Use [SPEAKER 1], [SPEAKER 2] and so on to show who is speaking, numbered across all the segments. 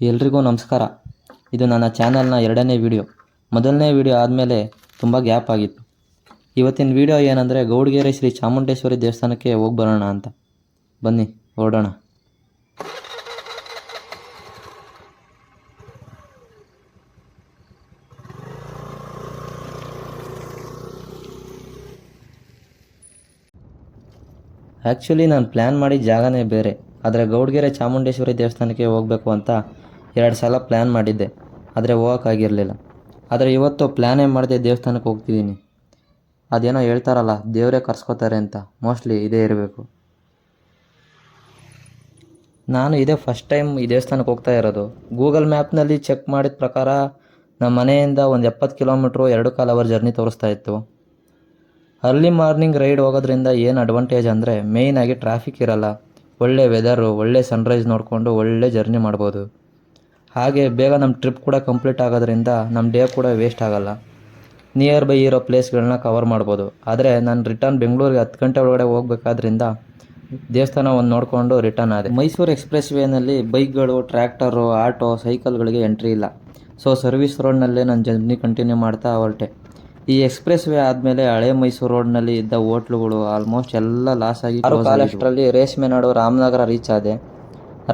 [SPEAKER 1] ಎಲ್ರಿಗೂ ನಮಸ್ಕಾರ. ಇದು ನನ್ನ ಚಾನಲ್ನ ಎರಡನೇ ವಿಡಿಯೋ. ಮೊದಲನೇ ವಿಡಿಯೋ ಆದಮೇಲೆ ತುಂಬ ಗ್ಯಾಪ್ ಆಗಿತ್ತು. ಇವತ್ತಿನ ವಿಡಿಯೋ ಏನಂದರೆ ಗೌಡಗೆರೆ ಶ್ರೀ ಚಾಮುಂಡೇಶ್ವರಿ ದೇವಸ್ಥಾನಕ್ಕೆ ಹೋಗಿ ಬರೋಣ ಅಂತ. ಬನ್ನಿ ಹೊರಡೋಣ. ಆ್ಯಕ್ಚುಲಿ ನಾನು ಪ್ಲ್ಯಾನ್ ಮಾಡಿದ ಜಾಗನೇ ಬೇರೆ, ಆದರೆ ಗೌಡಗೆರೆ ಚಾಮುಂಡೇಶ್ವರಿ ದೇವಸ್ಥಾನಕ್ಕೆ ಹೋಗಬೇಕು ಅಂತ 2 ಸಲ ಪ್ಲ್ಯಾನ್ ಮಾಡಿದ್ದೆ, ಆದರೆ ಹೋಗೋಕ್ಕಾಗಿರಲಿಲ್ಲ. ಆದರೆ ಇವತ್ತು ಪ್ಲ್ಯಾನೇ ಮಾಡದೆ ದೇವಸ್ಥಾನಕ್ಕೆ ಹೋಗ್ತಿದ್ದೀನಿ. ಅದೇನೋ ಹೇಳ್ತಾರಲ್ಲ, ದೇವರೇ ಕರ್ಸ್ಕೋತಾರೆ ಅಂತ, ಮೋಸ್ಟ್ಲಿ ಇದೇ ಇರಬೇಕು. ನಾನು ಇದೇ ಫಸ್ಟ್ ಟೈಮ್ ಈ ದೇವಸ್ಥಾನಕ್ಕೆ ಹೋಗ್ತಾ ಇರೋದು. ಗೂಗಲ್ ಮ್ಯಾಪ್ನಲ್ಲಿ ಚೆಕ್ ಮಾಡಿದ ಪ್ರಕಾರ ನಮ್ಮ ಮನೆಯಿಂದ ಒಂದು 70 ಕಿಲೋಮೀಟ್ರು 2.25 ಅವರ್ ಜರ್ನಿ ತೋರಿಸ್ತಾ ಇತ್ತು. ಅರ್ಲಿ ಮಾರ್ನಿಂಗ್ ರೈಡ್ ಹೋಗೋದ್ರಿಂದ ಏನು ಅಡ್ವಾಂಟೇಜ್ ಅಂದರೆ ಮೇಯ್ನಾಗಿ ಟ್ರಾಫಿಕ್ ಇರಲ್ಲ, ಒಳ್ಳೆ ವೆದರು, ಒಳ್ಳೆ ಸನ್ರೈಸ್ ನೋಡಿಕೊಂಡು ಒಳ್ಳೆ ಜರ್ನಿ ಮಾಡ್ಬೋದು. ಹಾಗೆ ಬೇಗ ನಮ್ಮ ಟ್ರಿಪ್ ಕೂಡ ಕಂಪ್ಲೀಟ್ ಆಗೋದ್ರಿಂದ ನಮ್ಮ ಡೇ ಕೂಡ ವೇಸ್ಟ್ ಆಗೋಲ್ಲ. ನಿಯರ್ ಬೈ ಇರೋ ಪ್ಲೇಸ್ಗಳನ್ನ ಕವರ್ ಮಾಡ್ಬೋದು. ಆದರೆ ನಾನು ರಿಟರ್ನ್ ಬೆಂಗಳೂರಿಗೆ 10 ಗಂಟೆ ಒಳಗಡೆ ಹೋಗ್ಬೇಕಾದ್ರಿಂದ ದೇವಸ್ಥಾನ ಒಂದು ನೋಡಿಕೊಂಡು ರಿಟರ್ನ್ ಆದೆ. ಮೈಸೂರು ಎಕ್ಸ್ಪ್ರೆಸ್ ವೇನಲ್ಲಿ ಬೈಕ್ಗಳು, ಟ್ರ್ಯಾಕ್ಟರು, ಆಟೋ, ಸೈಕಲ್ಗಳಿಗೆ ಎಂಟ್ರಿ ಇಲ್ಲ. ಸೊ ಸರ್ವಿಸ್ ರೋಡ್ನಲ್ಲೇ ನಾನು ಜರ್ನಿ ಕಂಟಿನ್ಯೂ ಮಾಡ್ತಾ ಹೊರಟೆ. ಈ ಎಕ್ಸ್ಪ್ರೆಸ್ ವೇ ಆದಮೇಲೆ ಹಳೆ ಮೈಸೂರು ರೋಡ್ನಲ್ಲಿ ಇದ್ದ ಹೋಟ್ಲುಗಳು ಆಲ್ಮೋಸ್ಟ್ ಎಲ್ಲ ಲಾಸ್ ಆಗಿ ಕಾಲಷ್ಟರಲ್ಲಿ ರೇಷ್ಮೆ ನಾಡು ರಾಮನಗರ ರೀಚ್ ಆದೆ.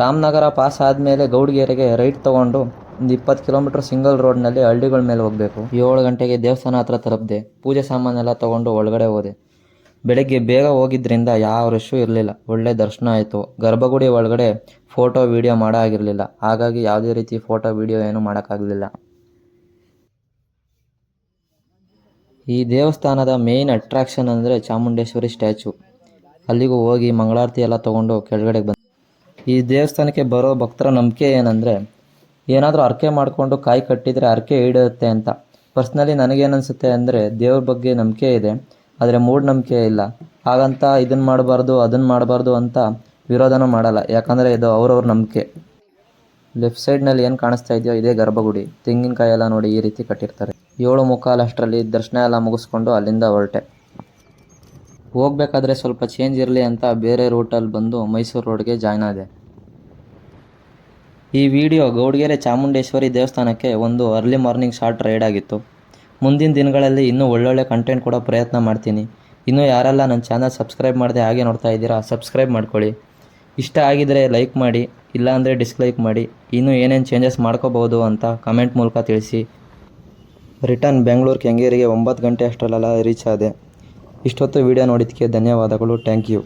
[SPEAKER 1] ರಾಮನಗರ ಪಾಸ್ ಆದಮೇಲೆ ಗೌಡಗೆರೆಗೆ ರೈಟ್ ತೊಗೊಂಡು ಒಂದು 20 ಕಿಲೋಮೀಟ್ರ್ ಸಿಂಗಲ್ ರೋಡ್ನಲ್ಲಿ ಹಳ್ಳಿಗಳ ಮೇಲೆ ಹೋಗಬೇಕು. 7 ಗಂಟೆಗೆ ದೇವಸ್ಥಾನ ಹತ್ರ ತಲುಪಿದೆ. ಪೂಜೆ ಸಾಮಾನೆಲ್ಲ ತೊಗೊಂಡು ಒಳಗಡೆ ಹೋದೆ. ಬೆಳಗ್ಗೆ ಬೇಗ ಹೋಗಿದ್ದರಿಂದ ಯಾವ ರಶ್ಶು ಇರಲಿಲ್ಲ. ಒಳ್ಳೆ ದರ್ಶನ ಆಯಿತು. ಗರ್ಭಗುಡಿ ಒಳಗಡೆ ಫೋಟೋ ವೀಡಿಯೋ ಮಾಡೋ ಆಗಿರಲಿಲ್ಲ, ಹಾಗಾಗಿ ಯಾವುದೇ ರೀತಿ ಫೋಟೋ ವೀಡಿಯೋ ಏನೂ ಮಾಡೋಕ್ಕಾಗಲಿಲ್ಲ. ಈ ದೇವಸ್ಥಾನದ ಮೇಯ್ನ್ ಅಟ್ರಾಕ್ಷನ್ ಅಂದರೆ ಚಾಮುಂಡೇಶ್ವರಿ ಸ್ಟ್ಯಾಚು. ಅಲ್ಲಿಗೂ ಹೋಗಿ ಮಂಗಳಾರತಿ ಎಲ್ಲ ತೊಗೊಂಡು ಕೆಳಗಡೆ ಬಂದೆ. ಈ ದೇವಸ್ಥಾನಕ್ಕೆ ಬರೋ ಭಕ್ತರ ನಂಬಿಕೆ ಏನಂದರೆ, ಏನಾದರೂ ಹರಕೆ ಮಾಡಿಕೊಂಡು ಕಾಯಿ ಕಟ್ಟಿದರೆ ಹರಕೆ ಈಡೇರುತ್ತೆ ಅಂತ. ಪರ್ಸ್ನಲಿ ನನಗೇನನ್ಸುತ್ತೆ ಅಂದರೆ, ದೇವ್ರ ಬಗ್ಗೆ ನಂಬಿಕೆ ಇದೆ, ಆದರೆ ಮೂಢನಂಬಿಕೆ ಇಲ್ಲ. ಹಾಗಂತ ಇದನ್ನು ಮಾಡಬಾರ್ದು ಅದನ್ನು ಮಾಡಬಾರ್ದು ಅಂತ ವಿರೋಧನೂ ಮಾಡಲ್ಲ, ಯಾಕಂದರೆ ಇದು ಅವ್ರವ್ರ ನಂಬಿಕೆ. ಲೆಫ್ಟ್ ಸೈಡ್ನಲ್ಲಿ ಏನು ಕಾಣಿಸ್ತಾ ಇದೆಯೋ ಇದೇ ಗರ್ಭಗುಡಿ. ತೆಂಗಿನಕಾಯಿ ಎಲ್ಲ ನೋಡಿ ಈ ರೀತಿ ಕಟ್ಟಿರ್ತಾರೆ. 7:45 ಅಷ್ಟರಲ್ಲಿ ದರ್ಶನ ಎಲ್ಲ ಮುಗಿಸ್ಕೊಂಡು ಅಲ್ಲಿಂದ ಹೊರಟೆ. ಹೋಗಬೇಕಾದ್ರೆ ಸ್ವಲ್ಪ ಚೇಂಜ್ ಇರಲಿ ಅಂತ ಬೇರೆ ರೂಟಲ್ಲಿ ಬಂದು ಮೈಸೂರು ರೋಡ್ಗೆ ಜಾಯ್ನ್ ಆದೆ. ಈ ವಿಡಿಯೋ ಗೌಡಗೆರೆ ಚಾಮುಂಡೇಶ್ವರಿ ದೇವಸ್ಥಾನಕ್ಕೆ ಒಂದು ಅರ್ಲಿ ಮಾರ್ನಿಂಗ್ ಶಾರ್ಟ್ ರೈಡ್ ಆಗಿತ್ತು. ಮುಂದಿನ ದಿನಗಳಲ್ಲಿ ಇನ್ನೂ ಒಳ್ಳೊಳ್ಳೆ ಕಂಟೆಂಟ್ ಕೊಡೋ ಪ್ರಯತ್ನ ಮಾಡ್ತೀನಿ. ಇನ್ನೂ ಯಾರೆಲ್ಲ ನನ್ನ ಚಾನಲ್ ಸಬ್ಸ್ಕ್ರೈಬ್ ಮಾಡದೆ ಹಾಗೆ ನೋಡ್ತಾ ಇದ್ದೀರಾ, ಸಬ್ಸ್ಕ್ರೈಬ್ ಮಾಡ್ಕೊಳ್ಳಿ. ಇಷ್ಟ ಆಗಿದರೆ ಲೈಕ್ ಮಾಡಿ, ಇಲ್ಲಾಂದರೆ ಡಿಸ್ಲೈಕ್ ಮಾಡಿ. ಇನ್ನೂ ಏನೇನು ಚೇಂಜಸ್ ಮಾಡ್ಕೋಬೋದು ಅಂತ ಕಮೆಂಟ್ ಮೂಲಕ ತಿಳಿಸಿ. ರಿಟರ್ನ್ ಬೆಂಗಳೂರು ಕೆಂಗೇರಿಗೆ 9 ಗಂಟೆ ಅಷ್ಟರಲ್ಲೆಲ್ಲ ರೀಚ್ ಆದೆ. ಇಷ್ಟೊತ್ತು ವಿಡಿಯೋ ನೋಡಿದ್ದಕ್ಕೆ ಧನ್ಯವಾದಗಳು. Thank you.